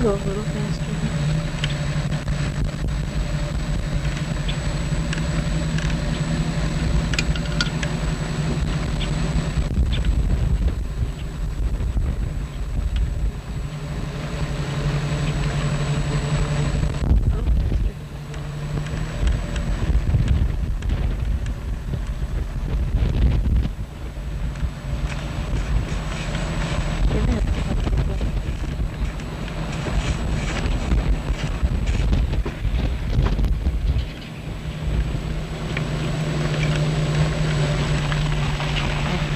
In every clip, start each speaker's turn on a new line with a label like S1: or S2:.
S1: can go a little faster.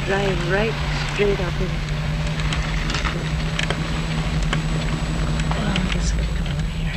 S1: Drive right straight up in. I'm just gonna come over here.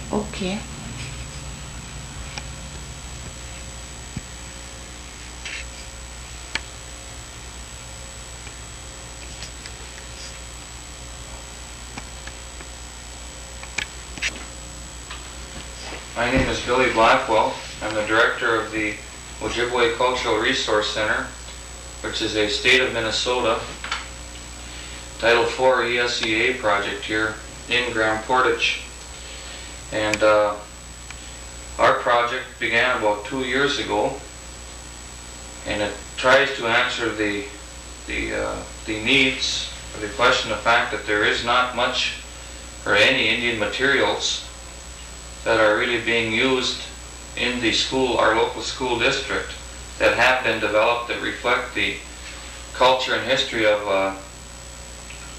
S1: Okay.
S2: My name is Billy Blackwell. I'm the director of the Ojibwa Cultural Resource Center, which is a state of Minnesota Title IV ESEA project here in Grand Portage. And our project began about 2 years ago, and it tries to answer the needs, or the question of fact that there is not much or any Indian materials that are really being used in the school, our local school district, that have been developed that reflect the culture and history of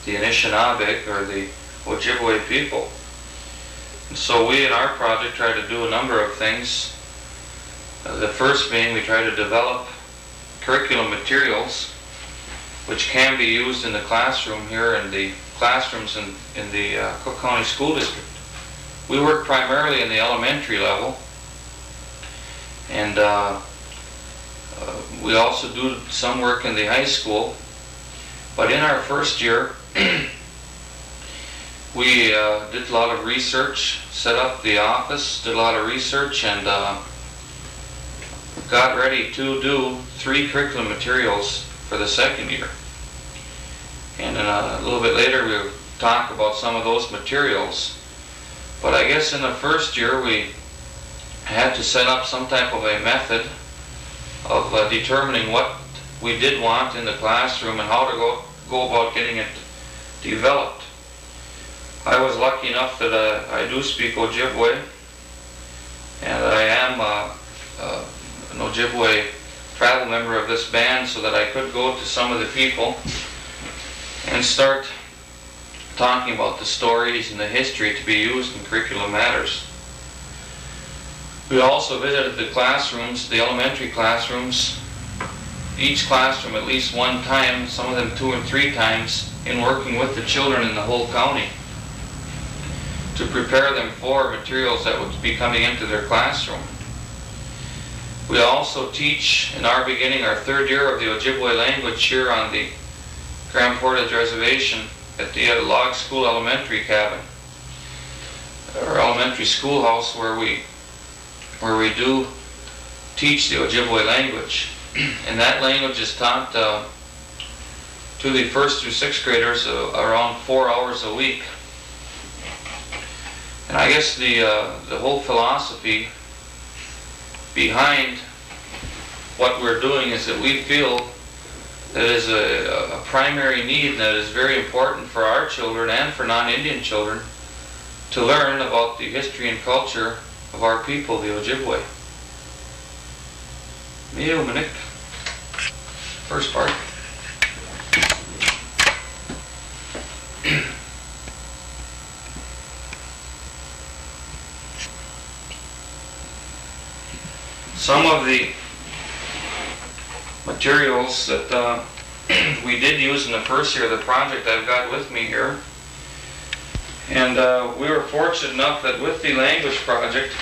S2: the Anishinaabe or the Ojibwa people. And so we in our project try to do a number of things. The first being we try to develop curriculum materials which can be used in the classroom here in the classrooms in the Cook County School District. We work primarily in the elementary level, and we also do some work in the high school. But in our first year, we did a lot of research, set up the office, did a lot of research, and got ready to do 3 curriculum materials for the second year. And then a little bit later we'll talk about some of those materials. But I guess in the first year we had to set up some type of a method of determining what we did want in the classroom and how to go about getting it developed. I was lucky enough that I do speak Ojibwe, and I am an Ojibwe travel member of this band, so that I could go to some of the people and start talking about the stories and the history to be used in curriculum matters. We also visited the classrooms, the elementary classrooms, each classroom at least one time, some of them 2 and 3 times, in working with the children in the whole county to prepare them for materials that would be coming into their classroom. We also teach, in our beginning, our 3rd year of the Ojibwe language here on the Grand Portage Reservation at the log school elementary cabin, or elementary schoolhouse, where we do teach the Ojibwe language. And that language is taught to the 1st through 6th graders around 4 hours a week. And I guess the whole philosophy behind what we're doing is that we feel that is a primary need and that is very important for our children and for non-Indian children to learn about the history and culture of our people, the Ojibwe. Mio Minik. First part. Some of the materials that we did use in the first year of the project I've got with me here. And we were fortunate enough that with the language project,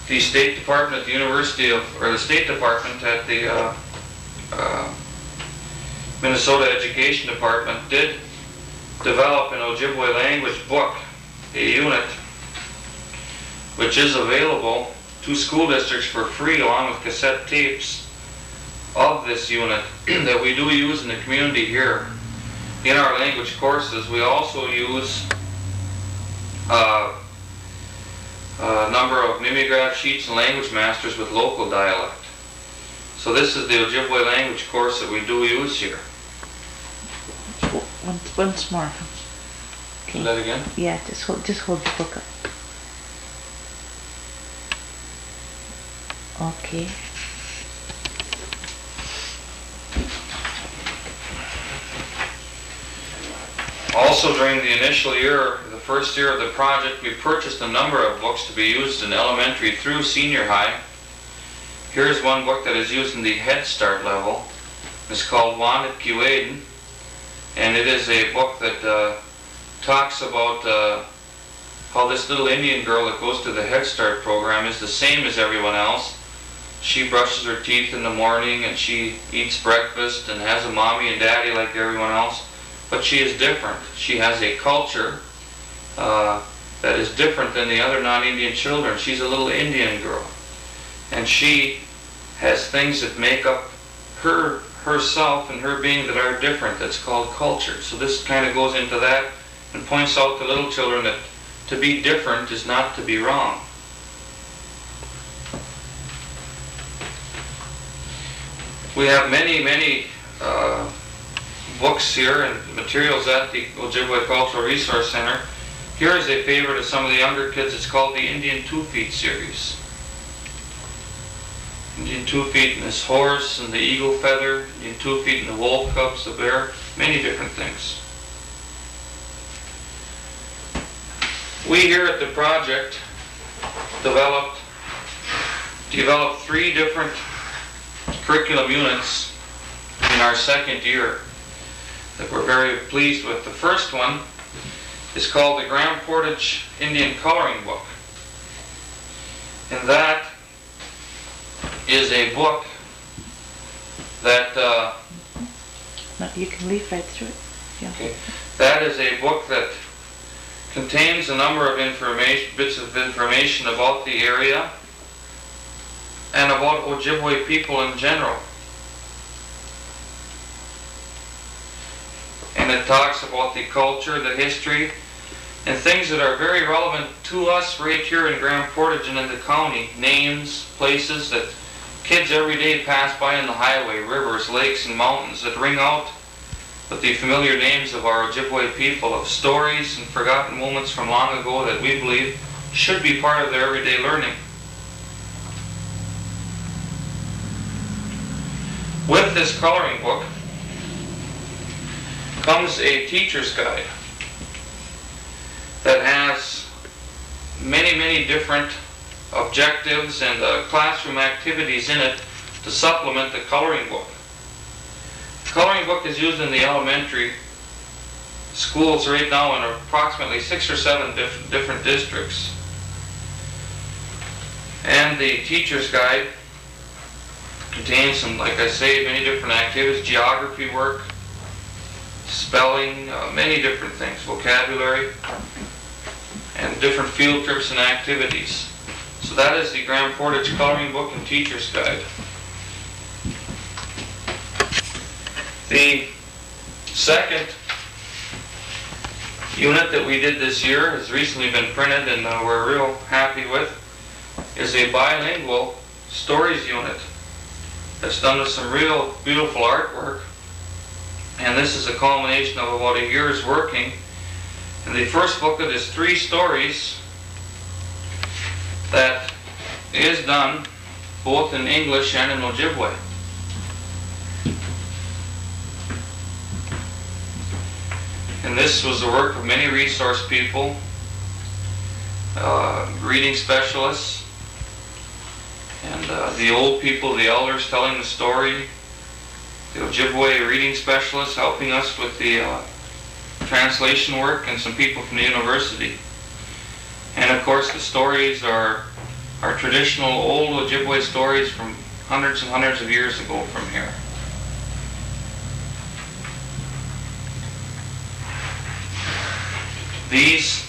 S2: the State Department at the University of, or the State Department at the Minnesota Education Department did develop an Ojibwe language book, a unit, which is available to school districts for free along with cassette tapes of this unit that we do use in the community here. In our language courses, we also use a number of mimeograph sheets and language masters with local dialect. So this is the Ojibwe language course that we do use here.
S1: Once more. Okay.
S2: Do that again?
S1: Yeah, just hold the book up. Okay.
S2: Also, during the initial year, the first year of the project, we purchased a number of books to be used in elementary through senior high. Here's one book that is used in the Head Start level. It's called Wanit Kiwaden, and it is a book that talks about how this little Indian girl that goes to the Head Start program is the same as everyone else. She brushes her teeth in the morning and she eats breakfast and has a mommy and daddy like everyone else. But she is different. She has a culture that is different than the other non-Indian children. She's a little Indian girl. And she has things that make up herself and her being that are different. That's called culture. So this kind of goes into that and points out to little children that to be different is not to be wrong. We have many books here and materials at the Ojibwa Cultural Resource Center. Here is a favorite of some of the younger kids. It's called the Indian 2 Feet series. Indian 2 Feet and this horse and the eagle feather, Indian 2 Feet and the wolf cubs, the bear, many different things. We here at the project developed 3 different curriculum units in our second year that we're very pleased with. The first one is called the Grand Portage Indian Coloring Book. And that is a book that
S1: No, you can leaf right through it. Yeah.
S2: okay, that is a book that contains a number of bits of information about the area and about Ojibwe people in general. And it talks about the culture, the history, and things that are very relevant to us right here in Grand Portage and in the county. Names, places that kids every day pass by on the highway, rivers, lakes, and mountains that ring out with the familiar names of our Ojibwe people, of stories and forgotten moments from long ago that we believe should be part of their everyday learning. With this coloring book comes a teacher's guide that has many different objectives and classroom activities in it to supplement the coloring book. The coloring book is used in the elementary schools right now in approximately 6 or 7 different districts. And the teacher's guide contains some, like I say, many different activities, geography work, spelling, many different things, vocabulary, and different field trips and activities. So that is the Grand Portage Coloring Book and Teacher's Guide. The second unit that we did this year has recently been printed and we're real happy with is a bilingual stories unit that's done with some real beautiful artwork. And this is a culmination of about a year's working. And the first booklet is 3 stories that is done both in English and in Ojibwe. And this was the work of many resource people, reading specialists, and the old people, the elders telling the story, the Ojibwe reading specialists helping us with the translation work, and some people from the university. And of course the stories are traditional old Ojibwe stories from hundreds and hundreds of years ago from here. These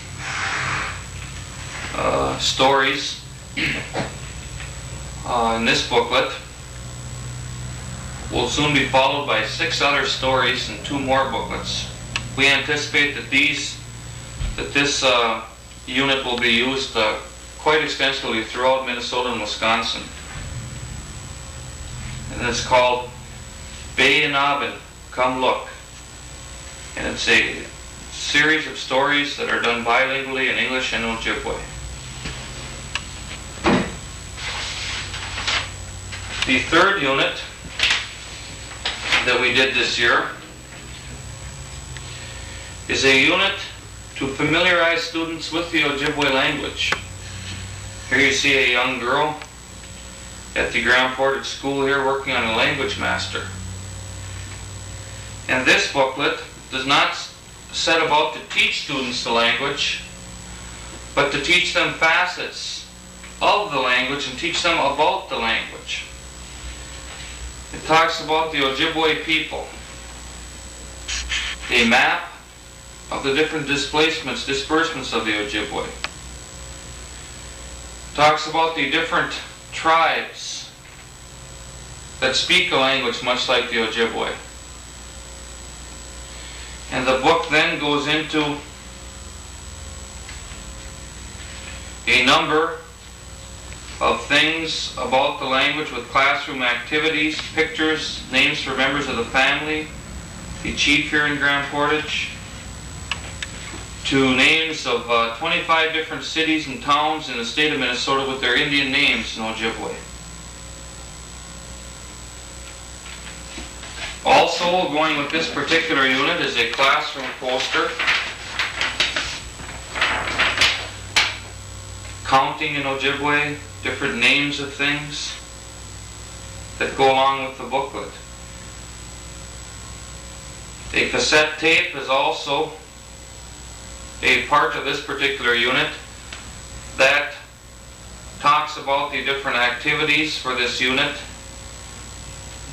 S2: stories in this booklet will soon be followed by 6 other stories and 2 more booklets. We anticipate that this unit will be used quite extensively throughout Minnesota and Wisconsin. And it's called Bay and Abin, Come Look. And it's a series of stories that are done bilingually in English and Ojibwe. The third unit that we did this year is a unit to familiarize students with the Ojibwe language. Here you see a young girl at the Grand Portage school here working on a language master. And this booklet does not set about to teach students the language, but to teach them facets of the language and teach them about the language. It talks about the Ojibwe people, a map of the different disbursements of the Ojibwe. It talks about the different tribes that speak a language much like the Ojibwe. And the book then goes into a number of things about the language with classroom activities, pictures, names for members of the family, the chief here in Grand Portage, to names of 25 different cities and towns in the state of Minnesota with their Indian names in Ojibwe. Also going with this particular unit is a classroom poster counting in Ojibwe, different names of things that go along with the booklet. A cassette tape is also a part of this particular unit that talks about the different activities for this unit.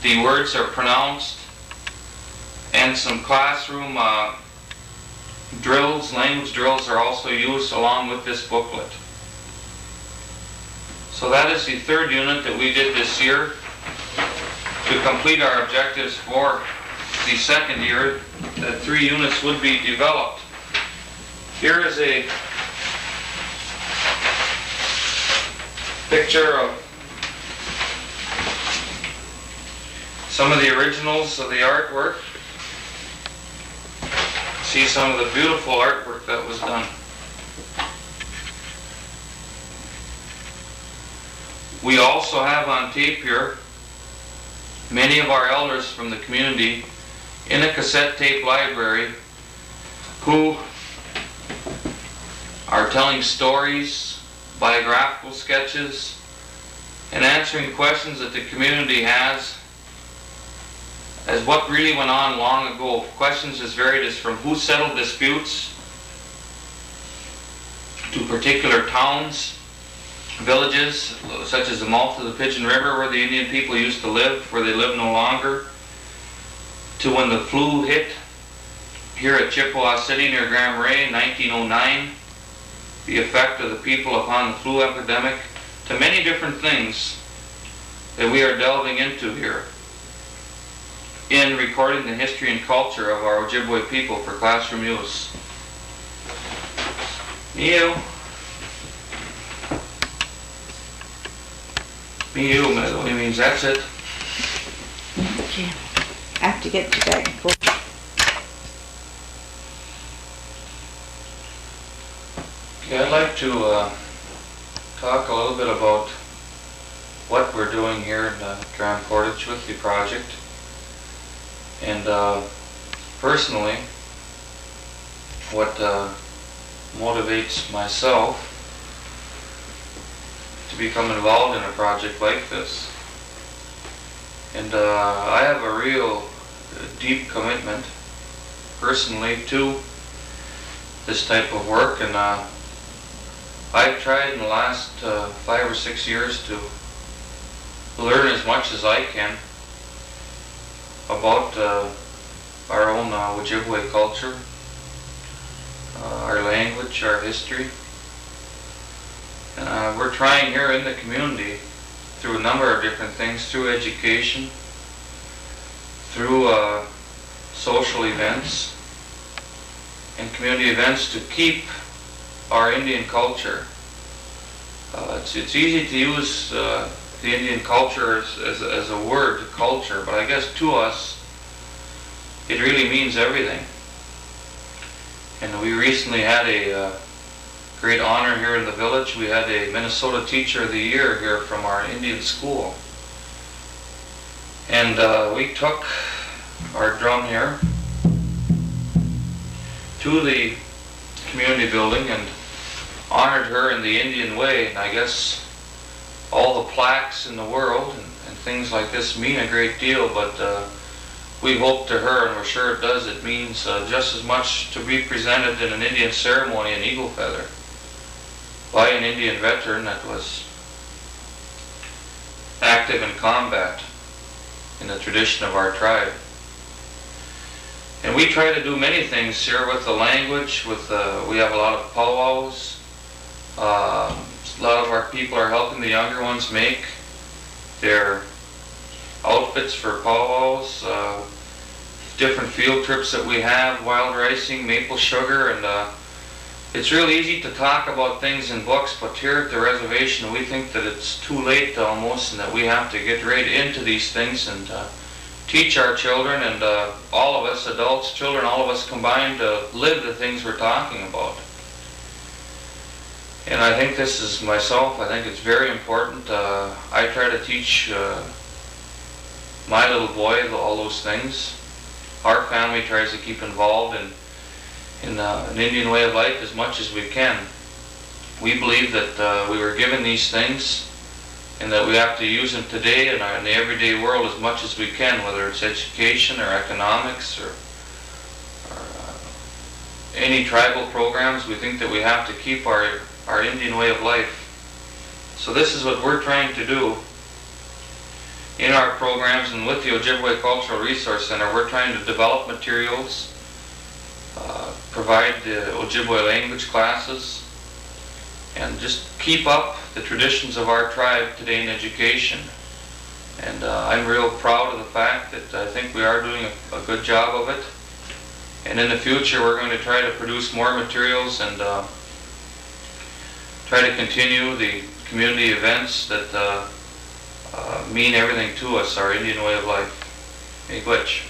S2: The words are pronounced, and some classroom drills, language drills, are also used along with this booklet. So that is the third unit that we did this year to complete our objectives for the second year, that 3 units would be developed. Here is a picture of some of the originals of the artwork. See some of the beautiful artwork that was done. We also have on tape here many of our elders from the community in a cassette tape library who are telling stories, biographical sketches, and answering questions that the community has as what really went on long ago. Questions as varied as from who settled disputes to particular towns, villages, such as the mouth of the Pigeon River where the Indian people used to live, where they live no longer, to when the flu hit here at Chippewa City near Grand Marais in 1909, the effect of the people upon the flu epidemic, to many different things that we are delving into here in recording the history and culture of our Ojibwe people for classroom use. Me too, Melody means that's it.
S1: Okay. I have to get you back and forth.
S2: Okay, I'd like to talk a little bit about what we're doing here in Grand Portage with the project. And personally, what motivates myself to become involved in a project like this. And I have a real deep commitment personally to this type of work, and I've tried in the last 5 or 6 years to learn as much as I can about our own Ojibwa culture, our language, our history. And we're trying here in the community through a number of different things, through education, through social events and community events, to keep our Indian culture. It's easy to use the Indian culture as a word, culture, but I guess to us it really means everything. And we recently had a great honor here in the village. We had a Minnesota Teacher of the Year here from our Indian school. And we took our drum here to the community building and honored her in the Indian way. And I guess all the plaques in the world and things like this mean a great deal, but we hope to her, and we're sure it does, it means just as much to be presented in an Indian ceremony, an eagle feather, by an Indian veteran that was active in combat in the tradition of our tribe. And we try to do many things here with the language. We have a lot of powwows. A lot of our people are helping the younger ones make their outfits for powwows, different field trips that we have, wild ricing, maple sugar, and it's real easy to talk about things in books, but here at the reservation we think that it's too late almost, and that we have to get right into these things and teach our children, and all of us, adults, children, all of us combined, to live the things we're talking about. And I think this is myself, I think it's very important. I try to teach my little boy all those things. Our family tries to keep involved in an Indian way of life as much as we can. We believe that we were given these things and that we have to use them today in the everyday world as much as we can, whether it's education or economics or any tribal programs. We think that we have to keep our Indian way of life. So this is what we're trying to do in our programs, and with the Ojibwa Cultural Resource Center. We're trying to develop materials, provide the Ojibwa language classes, and just keep up the traditions of our tribe today in education. And I'm real proud of the fact that I think we are doing a good job of it. And in the future we're going to try to produce more materials and try to continue the community events that mean everything to us, our Indian way of life. Miigwech.